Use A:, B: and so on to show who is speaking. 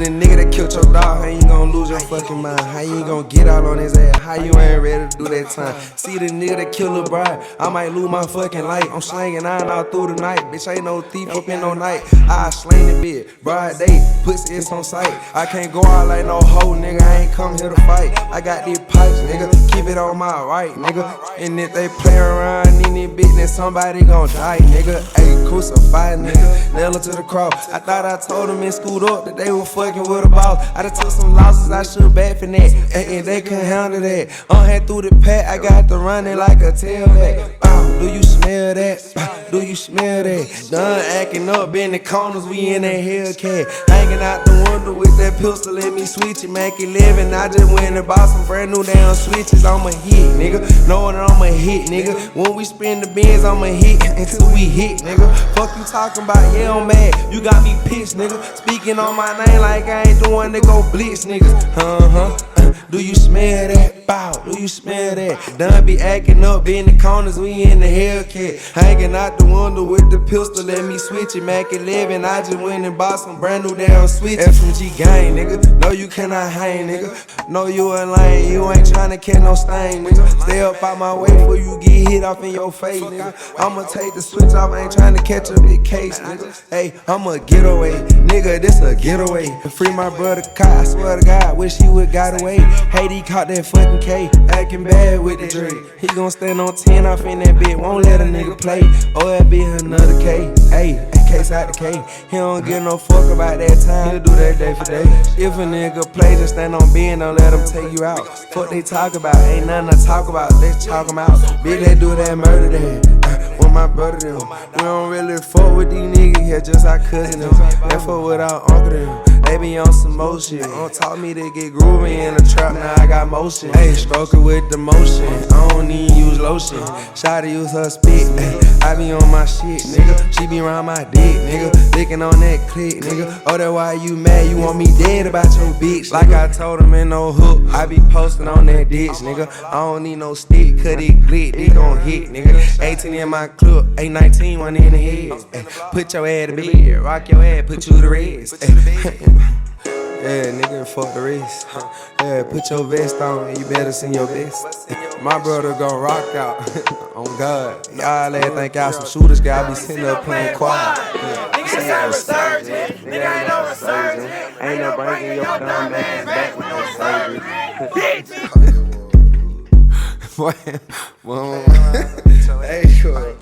A: the nigga that killed your dog, how you gon' lose your fucking mind? How you ain't gon' get out on his ass? How you ain't ready to do that time? See the nigga that killed Lil' Bride, I might lose my fucking life. I'm slanging 9 all through the night. Bitch, ain't no thief up in no night. I slang the bitch, broad day, pussy it's on sight. I can't go out like no hoe, nigga, I ain't come here to fight. I got these pipes, nigga, keep it on my right, nigga. And if they play around in this bitch, then somebody gon' die, nigga. Ayy, crucify, nigga, nail her to the cross. I thought I told them and screwed up that they were fucking with a boss. I done took some losses, I should back for that, and they couldn't handle that. Had through the pack, I got to running like a tailback. Do you smell that? Do you smell that? Done acting up in the corners, we in that Hellcat. Hanging out the window with that pistol, let me switch it, Mac 11. I just went and bought some brand new damn switches. I'm a hit, nigga. Knowing that I'm a hit, nigga. When we spin the bins, I'm a hit until we hit, nigga. Fuck you talking about, yeah, I'm mad. You got me pissed, nigga. Speaking on my name like I ain't the one that go blitz, niggas. Do you smell that? Bow, do you smell that? Done be acting up in the corners, we in the Hellcat. Hanging out the window with the pistol, let me switch it, Mac 11. I just went and bought some brand new damn switches. FMG gang, nigga. No, you cannot hang, nigga. No, you a lame, you ain't tryna catch no stain, nigga. Stay up out my way before you get hit off in your face, nigga. I'ma take the switch off, I ain't tryna catch a big case, nigga. Hey, I'm a getaway, nigga, this a getaway. Free my brother Kai, I swear to God, wish he would got away. Hey, he caught that fucking K, acting bad with the Dre. He gon' stand on 10 off in that bit, won't let a nigga play. Oh, that be another K, hey, case out the K. He don't give no fuck about that time, he'll do that day for day. If a nigga play, just stand on being, don't let him take you out. Fuck they talk about, ain't nothing to talk about, they talk about. Bitch, they do that murder that, with my brother them. We don't really fuck with these niggas, yeah, just our cousin them. They fuck with our uncle them. They be on some more shit. Don't taught me to get groovy in the trap, now I got motion. Ayy, stroke it with the motion. I don't even use lotion. Shawty use her spit. Ayy, I be on my shit, nigga. She be around my dick, nigga. Licking on that click, nigga. Oh, that why you mad? You want me dead about your bitch? Like I told him in no hook, I be posting on that ditch, nigga. I don't need no stick, cut it glit, it gon' hit, nigga. 18 in my clip, 18, one in the head. Ay, put your ass to bed, rock your ass, put you to rest. Yeah, nigga, fuck the rest. Yeah, put your vest on and you better sing your best. My brother gon' rock out, on God. Y'all think y'all some shooters, y'all be sitting up playing quiet.
B: Nigga, this ain't resurgent. Nigga, ain't no resurgent.
A: Ain't no bringing your dumb ass back with no surgery.
B: Bitch!
A: Boy, hey, sure.